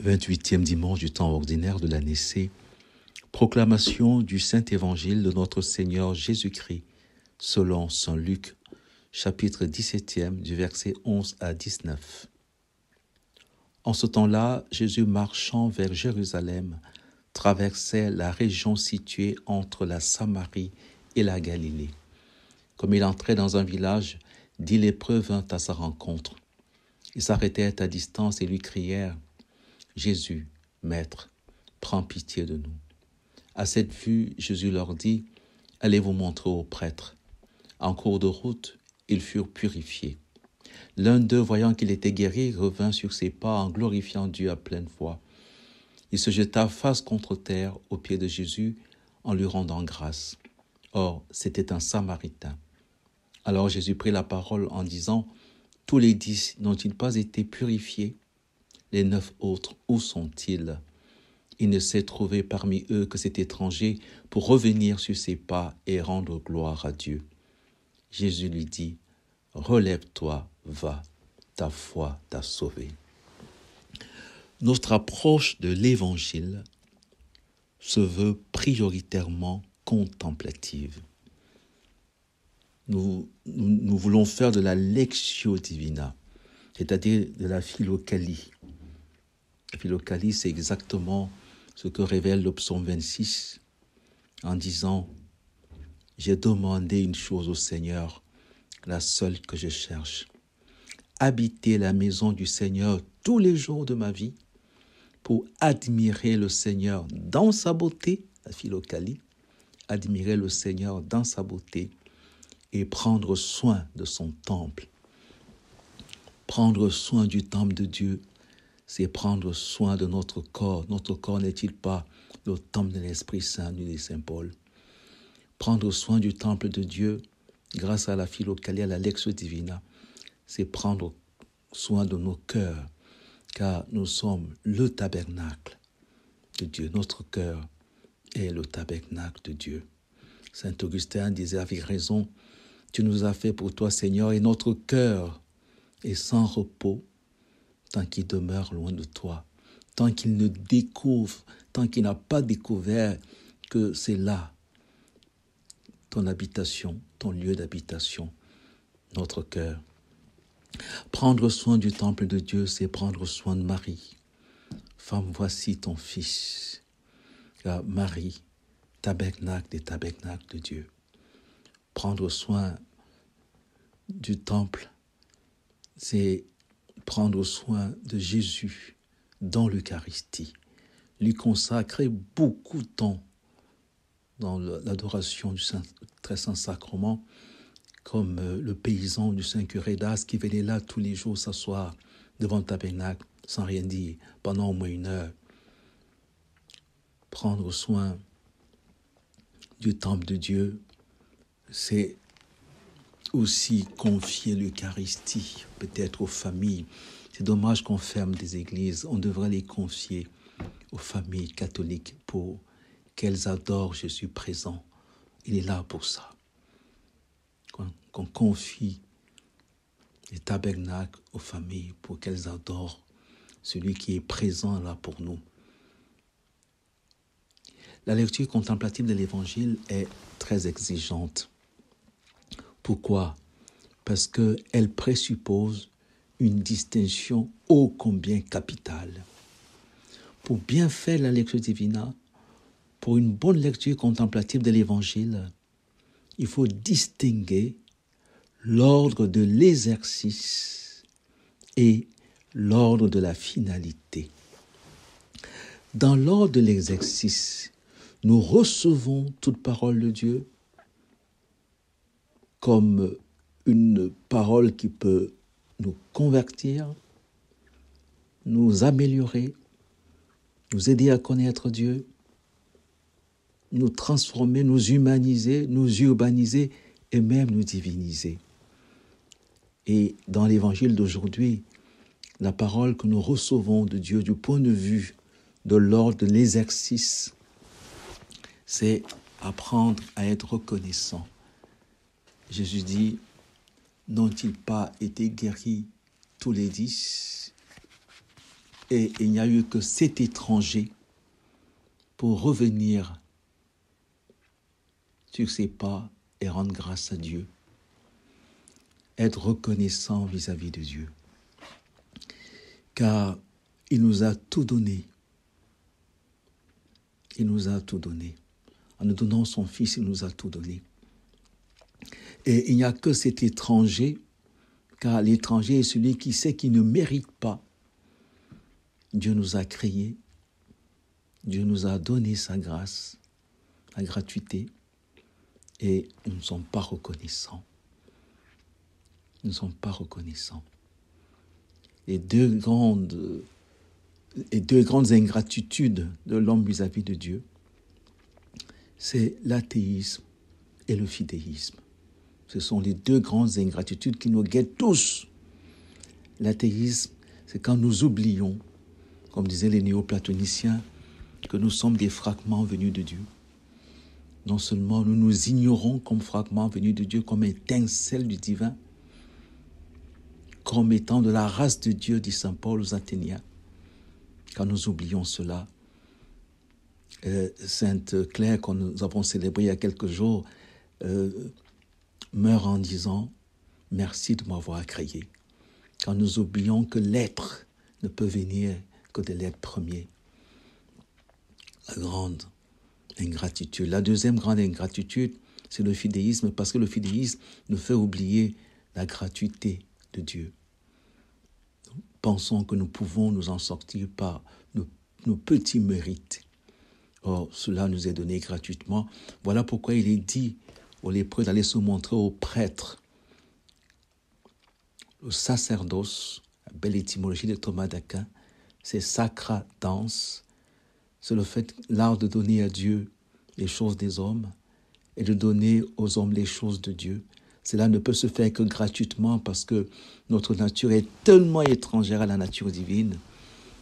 28e dimanche du temps ordinaire de l'année C. Proclamation du Saint-Évangile de notre Seigneur Jésus-Christ, selon saint Luc, chapitre 17e, du verset 11 à 19. En ce temps-là, Jésus, marchant vers Jérusalem, traversait la région située entre la Samarie et la Galilée. Comme il entrait dans un village, 10 lépreux vinrent à sa rencontre. Ils s'arrêtèrent à distance et lui crièrent: « Jésus, Maître, prends pitié de nous. » À cette vue, Jésus leur dit: « Allez vous montrer aux prêtres. » En cours de route, ils furent purifiés. L'un d'eux, voyant qu'il était guéri, revint sur ses pas en glorifiant Dieu à pleine voix. Il se jeta face contre terre aux pieds de Jésus en lui rendant grâce. Or, c'était un Samaritain. Alors Jésus prit la parole en disant: « Tous les 10 n'ont-ils pas été purifiés? Les 9 autres, où sont-ils? » Il ne s'est trouvé parmi eux que cet étranger pour revenir sur ses pas et rendre gloire à Dieu. Jésus lui dit: « Relève-toi, va, ta foi t'a sauvé. » Notre approche de l'Évangile se veut prioritairement contemplative. Nous voulons faire de la lectio divina, c'est-à-dire de la philokalie. La philokalie, c'est exactement ce que révèle le psaume 26 en disant: « J'ai demandé une chose au Seigneur, la seule que je cherche, habiter la maison du Seigneur tous les jours de ma vie pour admirer le Seigneur dans sa beauté, la philokalie, admirer le Seigneur dans sa beauté et prendre soin de son temple. » Prendre soin du temple de Dieu, c'est prendre soin de notre corps. Notre corps n'est-il pas le temple de l'Esprit Saint, nous dit Saint Paul? Prendre soin du temple de Dieu, grâce à la philokalie, à la lectio divina, c'est prendre soin de nos cœurs, car nous sommes le tabernacle de Dieu. Notre cœur est le tabernacle de Dieu. Saint Augustin disait avec raison: « Tu nous as fait pour toi, Seigneur, et notre cœur est sans repos tant qu'il demeure loin de toi, tant qu'il ne découvre, tant qu'il n'a pas découvert que c'est là ton habitation, ton lieu d'habitation, notre cœur. » Prendre soin du temple de Dieu, c'est prendre soin de Marie. Femme, voici ton fils. Car Marie, tabernacle des tabernacles de Dieu. Prendre soin du temple, c'est prendre soin de Jésus dans l'Eucharistie, lui consacrer beaucoup de temps dans l'adoration du très saint sacrement, comme le paysan du Saint-Curé d'Ars qui venait là tous les jours s'asseoir devant le tabernacle sans rien dire pendant au moins 1 heure. Prendre soin du temple de Dieu, c'est aussi confier l'Eucharistie, peut-être aux familles. C'est dommage qu'on ferme des églises. On devrait les confier aux familles catholiques pour qu'elles adorent Jésus présent. Il est là pour ça. Qu'on confie les tabernacles aux familles pour qu'elles adorent celui qui est présent là pour nous. La lecture contemplative de l'Évangile est très exigeante. Pourquoi? Parce qu'elle présuppose une distinction ô combien capitale. Pour bien faire la lecture divina, pour une bonne lecture contemplative de l'Évangile, il faut distinguer l'ordre de l'exercice et l'ordre de la finalité. Dans l'ordre de l'exercice, nous recevons toute parole de Dieu comme une parole qui peut nous convertir, nous améliorer, nous aider à connaître Dieu, nous transformer, nous humaniser, nous urbaniser et même nous diviniser. Et dans l'évangile d'aujourd'hui, la parole que nous recevons de Dieu du point de vue de l'ordre de l'exercice, c'est apprendre à être reconnaissant. Jésus dit: « N'ont-ils pas été guéris tous les 10 ? Et il n'y a eu que 7 étrangers pour revenir sur ses pas et rendre grâce à Dieu. Être reconnaissant vis-à-vis de Dieu. Car il nous a tout donné. Il nous a tout donné. En nous donnant son Fils, il nous a tout donné. Et il n'y a que cet étranger, car l'étranger est celui qui sait qu'il ne mérite pas. Dieu nous a créés, Dieu nous a donné sa grâce, la gratuité, et nous ne sommes pas reconnaissants. Nous ne sommes pas reconnaissants. Les deux grandes ingratitudes de l'homme vis-à-vis de Dieu, c'est l'athéisme et le fidéisme. Ce sont les deux grandes ingratitudes qui nous guettent tous. L'athéisme, c'est quand nous oublions, comme disaient les néoplatoniciens, que nous sommes des fragments venus de Dieu. Non seulement nous nous ignorons comme fragments venus de Dieu, comme étincelles du divin, comme étant de la race de Dieu, dit saint Paul aux Athéniens. Quand nous oublions cela, Sainte Claire, que nous avons célébrée il y a quelques jours, meurt en disant « Merci de m'avoir créé ». Quand nous oublions que l'être ne peut venir que de l'être premier. La grande ingratitude. La deuxième grande ingratitude, c'est le fidéisme, parce que le fidéisme nous fait oublier la gratuité de Dieu. Nous pensons que nous pouvons nous en sortir par nos petits mérites. Or, cela nous est donné gratuitement. Voilà pourquoi il est dit aux lépreux d'aller se montrer aux prêtres. Le sacerdoce, la belle étymologie de Thomas d'Aquin, c'est sacra dans, c'est le fait, l'art de donner à Dieu les choses des hommes et de donner aux hommes les choses de Dieu. Cela ne peut se faire que gratuitement parce que notre nature est tellement étrangère à la nature divine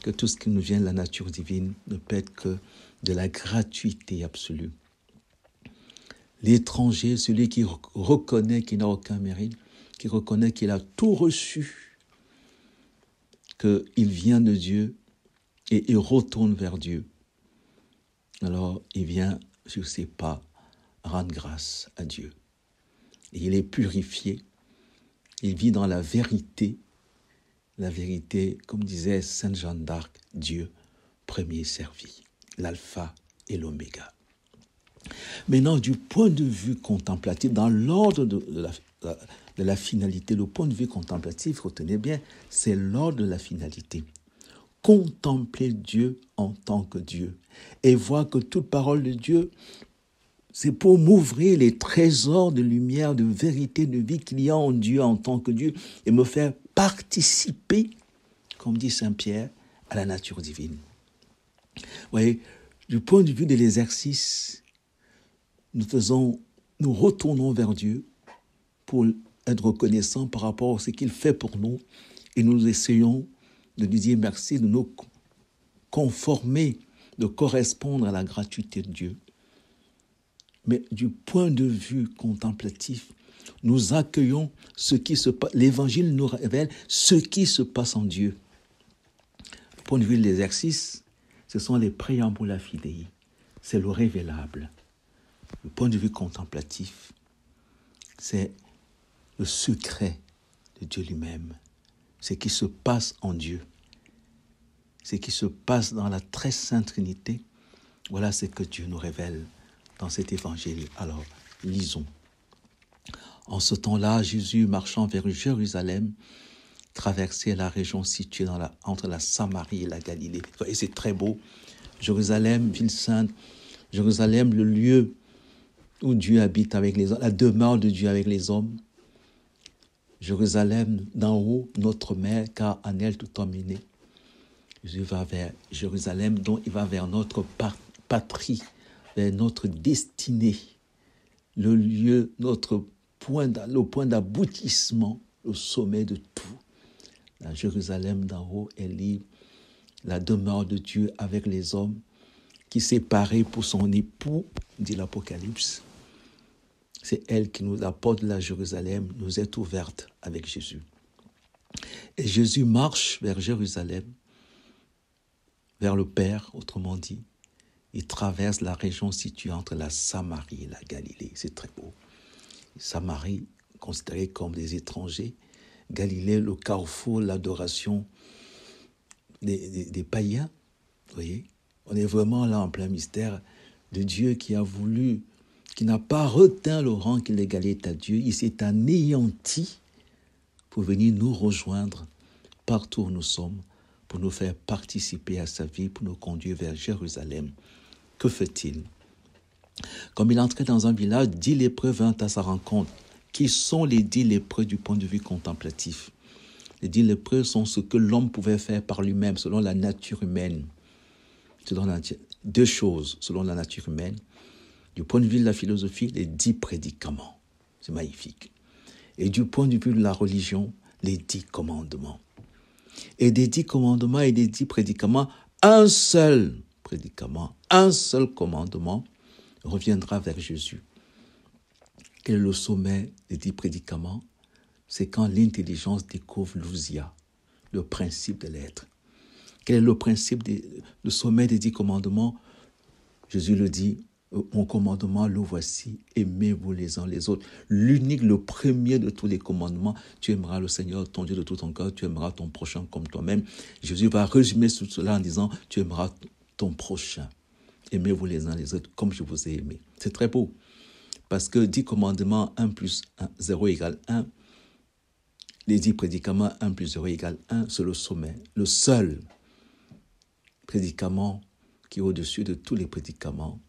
que tout ce qui nous vient de la nature divine ne peut être que de la gratuité absolue. L'étranger, celui qui reconnaît qu'il n'a aucun mérite, qui reconnaît qu'il a tout reçu, qu'il vient de Dieu et il retourne vers Dieu. Alors, il vient sur ses pas rendre grâce à Dieu. Et il est purifié, il vit dans la vérité, comme disait Sainte Jeanne d'Arc, Dieu premier servi, l'alpha et l'oméga. Maintenant, du point de vue contemplatif, dans l'ordre de la finalité, le point de vue contemplatif, retenez bien, c'est l'ordre de la finalité. Contempler Dieu en tant que Dieu et voir que toute parole de Dieu, c'est pour m'ouvrir les trésors de lumière, de vérité, de vie qu'il y a en Dieu en tant que Dieu et me faire participer, comme dit Saint Pierre, à la nature divine. Vous voyez, du point de vue de l'exercice, nous retournons vers Dieu pour être reconnaissants par rapport à ce qu'il fait pour nous et nous essayons de lui dire merci, de nous conformer, de correspondre à la gratuité de Dieu. Mais du point de vue contemplatif, nous accueillons ce qui se passe. L'Évangile nous révèle ce qui se passe en Dieu. Du point de vue de l'exercice, ce sont les préambula fidei. C'est le révélable. Du point de vue contemplatif, c'est le secret de Dieu lui-même. Ce qui se passe en Dieu. Ce qui se passe dans la très sainte Trinité. Voilà ce que Dieu nous révèle dans cet évangile. Alors, lisons. En ce temps-là, Jésus, marchant vers Jérusalem, traversait la région située entre la Samarie et la Galilée. Et c'est très beau. Jérusalem, ville sainte. Jérusalem, le lieu où Dieu habite avec les hommes, la demeure de Dieu avec les hommes. Jérusalem, d'en haut, notre mère, car en elle tout homme est né. Jésus va vers Jérusalem, donc il va vers notre patrie, vers notre destinée, le lieu, le point d'aboutissement, le sommet de tout. La Jérusalem d'en haut est libre, la demeure de Dieu avec les hommes, qui s'est parée pour son époux, dit l'Apocalypse. C'est elle qui nous apporte la Jérusalem, nous est ouverte avec Jésus. Et Jésus marche vers Jérusalem vers le Père, autrement dit. Il traverse la région située entre la Samarie et la Galilée. C'est très beau. Samarie, considérée comme des étrangers. Galilée, le carrefour, l'adoration des païens. Vous voyez, on est vraiment là en plein mystère de Dieu qui a voulu, qui n'a pas retint le rang qu'il égalait à Dieu. Il s'est anéanti pour venir nous rejoindre partout où nous sommes, pour nous faire participer à sa vie, pour nous conduire vers Jérusalem. Que fait-il? Comme il entrait dans un village, 10 lépreux vinrent à sa rencontre. Qui sont les 10 lépreux du point de vue contemplatif? Les 10 lépreux sont ce que l'homme pouvait faire par lui-même, selon la nature humaine. Deux choses, selon la nature humaine. Du point de vue de la philosophie, les 10 prédicaments. C'est magnifique. Et du point de vue de la religion, les 10 commandements. Et des 10 commandements et des 10 prédicaments, un seul prédicament, un seul commandement reviendra vers Jésus. Quel est le sommet des 10 prédicaments? C'est quand l'intelligence découvre l'ousia, le principe de l'être. Quel est le principe, le sommet des 10 commandements? Jésus le dit, mon commandement, le voici, aimez-vous les uns les autres. L'unique, le premier de tous les commandements, tu aimeras le Seigneur, ton Dieu de tout ton cœur, tu aimeras ton prochain comme toi-même. Jésus va résumer tout cela en disant, tu aimeras ton prochain. Aimez-vous les uns les autres comme je vous ai aimé. C'est très beau. Parce que 10 commandements, 1 plus 1, 0 égale 1. Les 10 prédicaments, 1 plus 0 égale 1, c'est le sommet. Le seul prédicament qui est au-dessus de tous les prédicaments,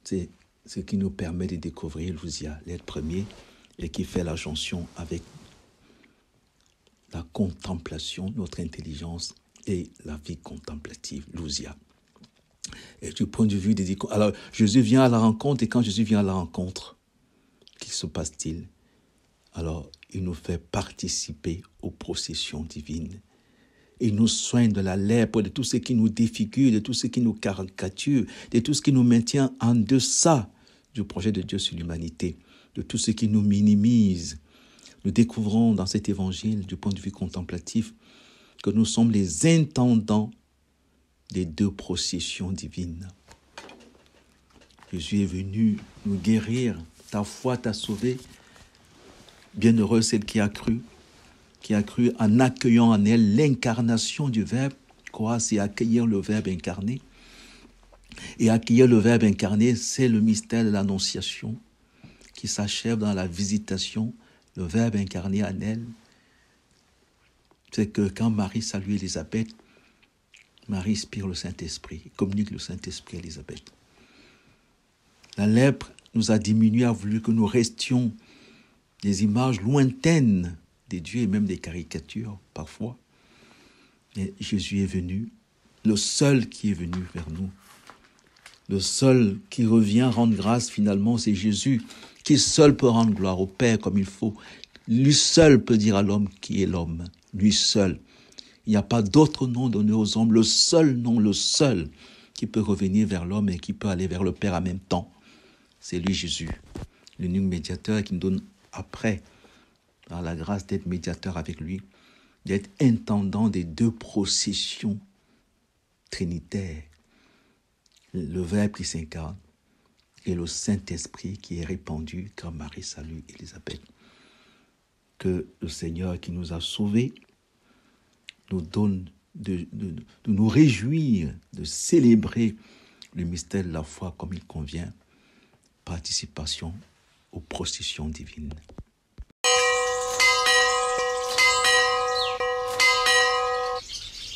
c'est ce qui nous permet de découvrir l'ousia, l'être premier, et qui fait la jonction avec la contemplation, notre intelligence et la vie contemplative, l'ousia. Et du point de vue des... Alors, Jésus vient à la rencontre, et quand Jésus vient à la rencontre, qu'y se passe-t-il? Alors, il nous fait participer aux processions divines. Il nous soigne de la lèpre, de tout ce qui nous défigure, de tout ce qui nous caricature, de tout ce qui nous maintient en deçà du projet de Dieu sur l'humanité, de tout ce qui nous minimise. Nous découvrons dans cet évangile, du point de vue contemplatif, que nous sommes les intendants des 2 processions divines. Jésus est venu nous guérir. Ta foi t'a sauvé. Bienheureuse celle qui a cru en accueillant en elle l'incarnation du Verbe. Croire, c'est accueillir le Verbe incarné. Et accueillir le Verbe incarné, c'est le mystère de l'Annonciation qui s'achève dans la visitation, le Verbe incarné en elle. C'est que quand Marie salue Élisabeth, Marie inspire le Saint-Esprit, communique le Saint-Esprit à Élisabeth. La lèpre nous a diminué, a voulu que nous restions des images lointaines des dieux et même des caricatures parfois. Mais Jésus est venu, le seul qui est venu vers nous. Le seul qui revient rendre grâce finalement, c'est Jésus, qui seul peut rendre gloire au Père comme il faut. Lui seul peut dire à l'homme qui est l'homme, lui seul. Il n'y a pas d'autre nom donné aux hommes, le seul nom, le seul qui peut revenir vers l'homme et qui peut aller vers le Père en même temps. C'est lui Jésus, l'unique médiateur qui nous donne après, par la grâce d'être médiateur avec lui, d'être intendant des 2 processions trinitaires. Le Verbe qui s'incarne et le Saint-Esprit qui est répandu quand Marie salue Élisabeth. Que le Seigneur qui nous a sauvés nous donne de nous réjouir, de célébrer le mystère de la foi comme il convient, participation aux processions divines.